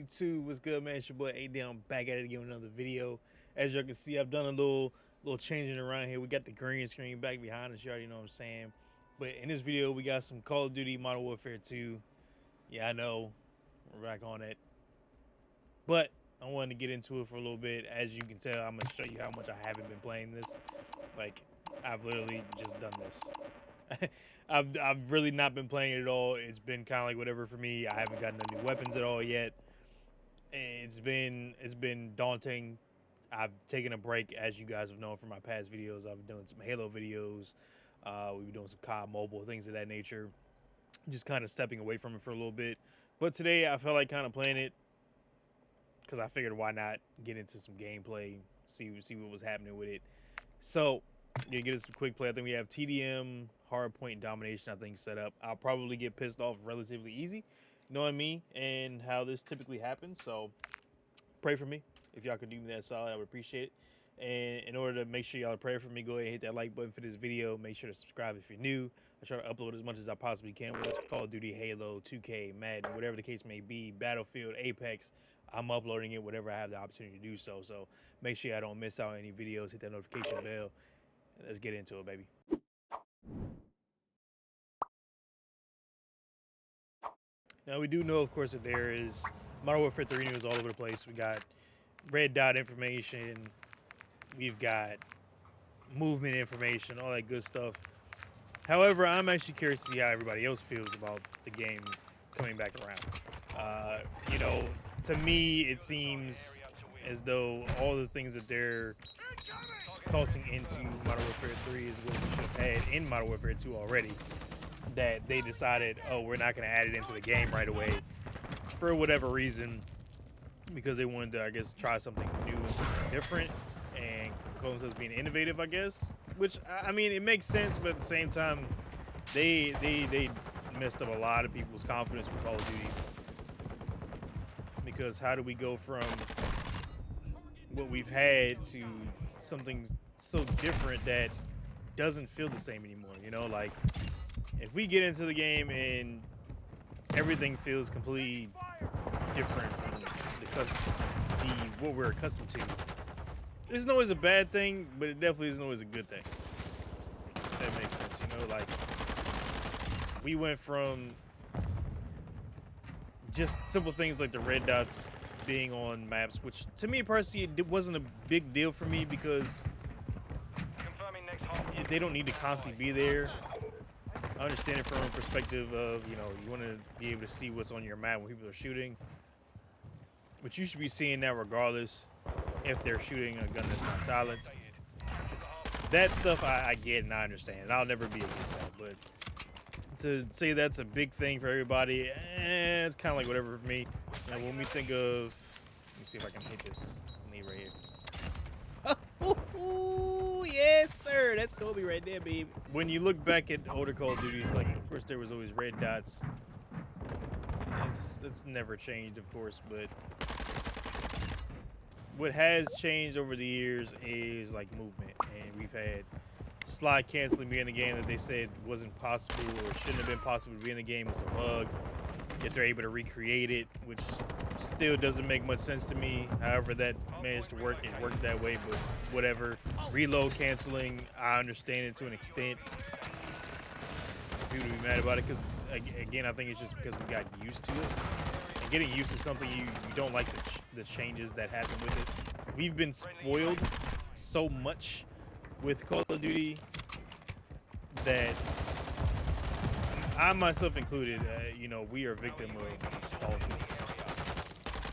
YouTube? What's good, man? It's your boy AyeDeon back at it again with another video. As you can see, I've done a little changing around here. We got the green screen back behind us. You already know what I'm saying. But in this video, we got some Call of Duty Modern Warfare 2. Yeah, I know. We're back on it. But I wanted to get into it for a little bit. As you can tell, I'm going to show you how much I haven't been playing this. Like, I've literally just done this. I've really not been playing it at all. It's been kind of like whatever for me. I haven't gotten the new weapons at all yet. It's been daunting. I've taken a break, as you guys have known from my past videos. I've been doing some Halo videos. We've been doing some COD Mobile, things of that nature. Just kind of stepping away from it for a little bit. But today I felt like kind of playing it because I figured why not get into some gameplay, see what was happening with it. So you get us some quick play. I think we have TDM, hardpoint, and domination, I think, set up. I'll probably get pissed off relatively easy, knowing me and how this typically happens. So pray for me. If y'all could do me that solid, I would appreciate it. And in order to make sure y'all pray for me, go ahead and hit that like button for this video. Make sure to subscribe if you're new. I try to upload as much as I possibly can, whether it's Call of Duty, Halo, 2K, Madden, whatever the case may be, Battlefield, Apex. I'm uploading it whenever I have the opportunity to do so. So make sure I don't miss out on any videos. Hit that notification bell. And let's get into it, baby. Now, we do know, of course, that there is Modern Warfare 3 news all over the place. We got red dot information. We've got movement information, all that good stuff. However, I'm actually curious to see how everybody else feels about the game coming back around. You know, to me, it seems as though all the things that they're tossing into Modern Warfare 3 is what we should have had in Modern Warfare 2 already. That they decided, oh, we're not going to add it into the game right away for whatever reason, because they wanted to, I guess, try something new and something different and call themselves being innovative, I guess. Which, I mean, it makes sense, but at the same time, they messed up a lot of people's confidence with Call of Duty. Because how do we go from what we've had to something so different that doesn't feel the same anymore? You know, like, if we get into the game and everything feels completely different from what we're accustomed to, this isn't always a bad thing, but it definitely isn't always a good thing. If that makes sense, you know, like, we went from just simple things like the red dots being on maps, which to me personally, it wasn't a big deal for me because they don't need to constantly be there. I understand it from a perspective of, you know, you want to be able to see what's on your map when people are shooting. But you should be seeing that regardless if they're shooting a gun that's not silenced. That stuff I get and I understand. I'll never be against that. But to say that's a big thing for everybody, it's kind of like whatever for me. You know, when we think of, let me see if I can hit this knee right here. Oh, yes, sir. That's Kobe right there, baby. When you look back at older Call of Duties, like, of course, there was always red dots. It's never changed, of course, but what has changed over the years is, like, movement. And we've had slide canceling being a game that they said wasn't possible or shouldn't have been possible to be in the game. It's a bug. Yet they're able to recreate it, which still doesn't make much sense to me. However that managed to work, it worked that way, but whatever. Reload canceling, I understand it to an extent. People to be mad about it because, again, I think it's just because we got used to it. And getting used to something, you don't like the changes that happen with it. We've been spoiled so much with Call of Duty that I myself included, you know, we are a victim of nostalgia.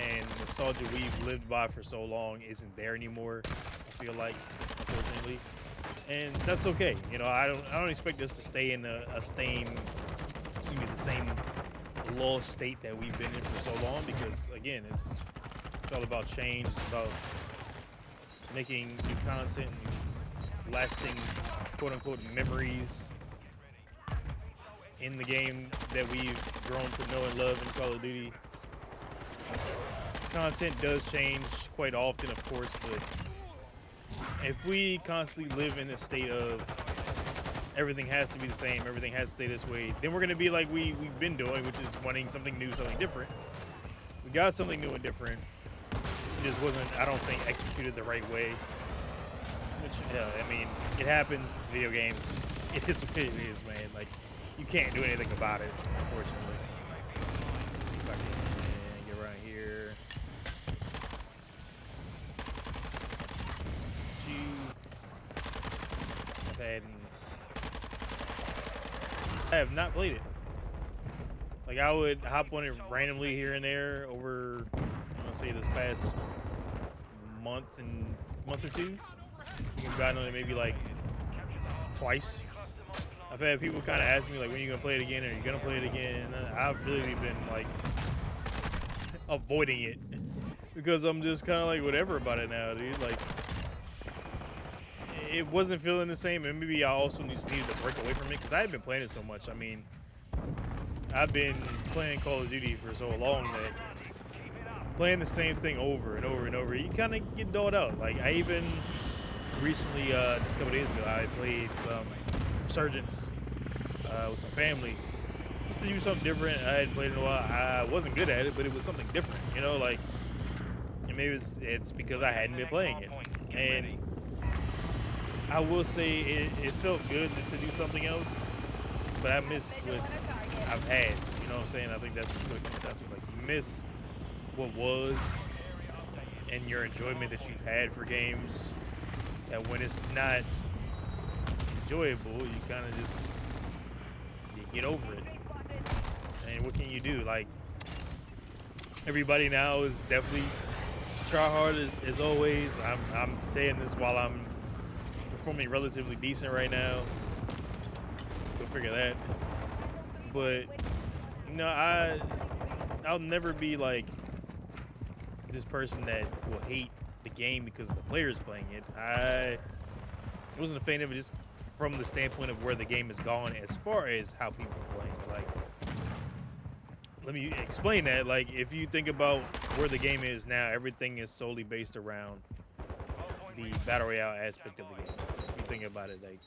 And nostalgia we've lived by for so long isn't there anymore, I feel like, unfortunately. And that's okay. You know, I don't expect us to stay in the same lost state that we've been in for so long, because again, it's all about change. It's about making new content, new lasting quote unquote memories in the game that we've grown to know and love in Call of Duty. Content does change quite often, of course, but if we constantly live in a state of everything has to be the same, everything has to stay this way, then we're going to be like we've been doing, which is wanting something new, something different. We got something new and different. It just wasn't, I don't think, executed the right way. Which, I mean, it happens. It's video games. It is what it is, man. Like, you can't do anything about it, unfortunately. Let's see if I can get around here. I have not played it. Like, I would hop on it randomly here and there over, I'm gonna say, this past month or two. I've gotten on it maybe like twice. I've had people kind of ask me like, when are you gonna play it again? Are you gonna play it again? And I've really been like avoiding it because I'm just kind of like whatever about it now, dude. Like, it wasn't feeling the same, and maybe I also just needed to break away from it because I had been playing it so much. I mean, I've been playing Call of Duty for so long that playing the same thing over and over and over, you kind of get dulled out. Like, I even recently, just a couple days ago, I played some Resurgence with some family just to do something different. I hadn't played in a while. I wasn't good at it, but it was something different, you know, like, and maybe it's because I hadn't been playing it. And I will say it felt good just to do something else, but I miss what I've had, you know what I'm saying? I think that's what it comes down to. Like, you miss what was and your enjoyment that you've had for games, that when it's not enjoyable, you kind of just you get over it. And what can you do? Like, everybody now is definitely try hard as always. I'm saying this while I'm performing relatively decent right now. Go figure that. But you know, I'll never be like this person that will hate the game because the player's playing it. I wasn't a fan of it just from the standpoint of where the game has gone as far as how people are playing it. Like, let me explain that. Like, if you think about where the game is now, everything is solely based around the battle royale aspect of the game. If you think about it, like,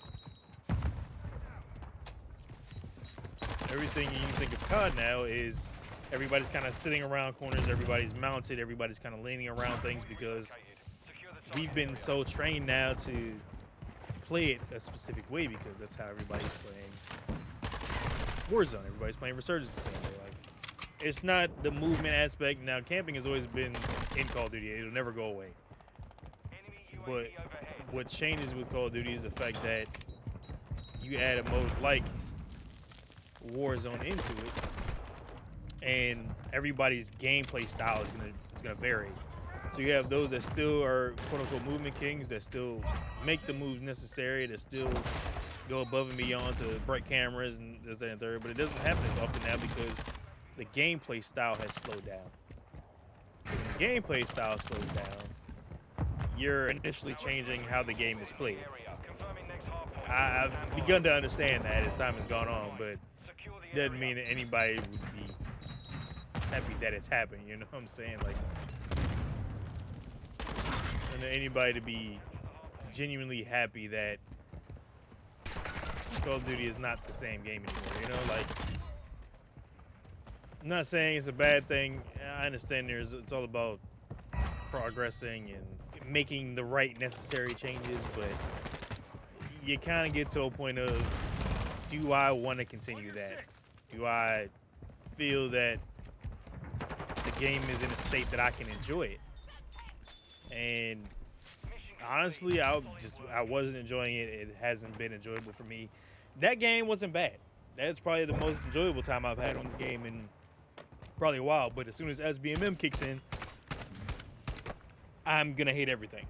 everything you think of COD now is everybody's kind of sitting around corners, everybody's mounted, everybody's kind of leaning around things because we've been so trained now to play it a specific way because that's how everybody's playing Warzone. Everybody's playing Resurgence the same way. Like, it's not the movement aspect. Now, camping has always been in Call of Duty. It'll never go away. But what changes with Call of Duty is the fact that you add a mode like Warzone into it, and everybody's gameplay style is gonna vary. So you have those that still are quote unquote movement kings, that still make the moves necessary, that still go above and beyond to break cameras and this, that, and third. But it doesn't happen as often now because the gameplay style has slowed down. So when the gameplay style slows down, you're initially changing how the game is played. I've begun to understand that as time has gone on, but doesn't mean that anybody would be happy that it's happening, you know what I'm saying? Like, and anybody to be genuinely happy that Call of Duty is not the same game anymore, you know? Like, I'm not saying it's a bad thing. I understand it's all about progressing and making the right necessary changes, but you kind of get to a point of, do I want to continue that? Do I feel that the game is in a state that I can enjoy it? And honestly, I wasn't enjoying it. It hasn't been enjoyable for me. That game wasn't bad. That's probably the most enjoyable time I've had on this game in probably a while. But as soon as SBMM kicks in, I'm gonna hate everything.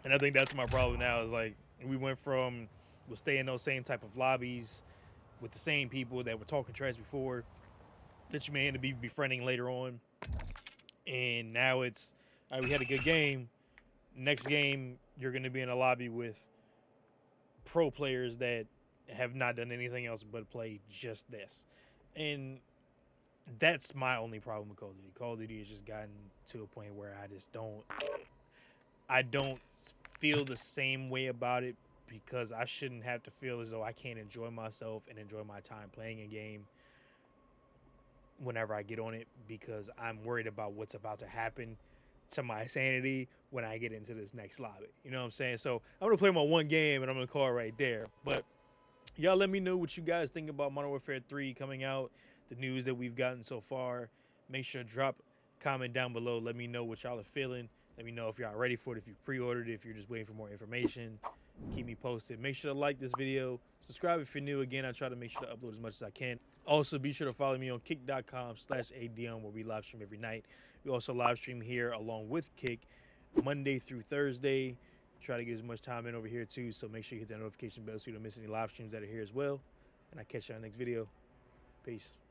And I think that's my problem now. Is like, we went from, we'll stay in those same type of lobbies with the same people that were talking trash before, that you may end up be befriending later on. And now it's, all right, we had a good game. Next game, you're going to be in a lobby with pro players that have not done anything else but play just this. And that's my only problem with Call of Duty. Call of Duty has just gotten to a point where I don't feel the same way about it, because I shouldn't have to feel as though I can't enjoy myself and enjoy my time playing a game whenever I get on it, because I'm worried about what's about to happen to my sanity when I get into this next lobby. You know what I'm saying? So I'm gonna play my one game and I'm gonna call it right there. But y'all let me know what you guys think about Modern Warfare 3 coming out, the news that we've gotten so far. Make sure to drop a comment down below. Let me know what y'all are feeling. Let me know if y'all ready for it, if you pre-ordered it, if you're just waiting for more information. Keep me posted. Make sure to like this video. Subscribe if you're new. Again, I try to make sure to upload as much as I can. Also, be sure to follow me on kick.com/AyeDeon, where we live stream every night. We also live stream here along with Kick Monday through Thursday. Try to get as much time in over here too, so make sure you hit that notification bell so you don't miss any live streams that are here as well. And I'll catch you on the next video. Peace.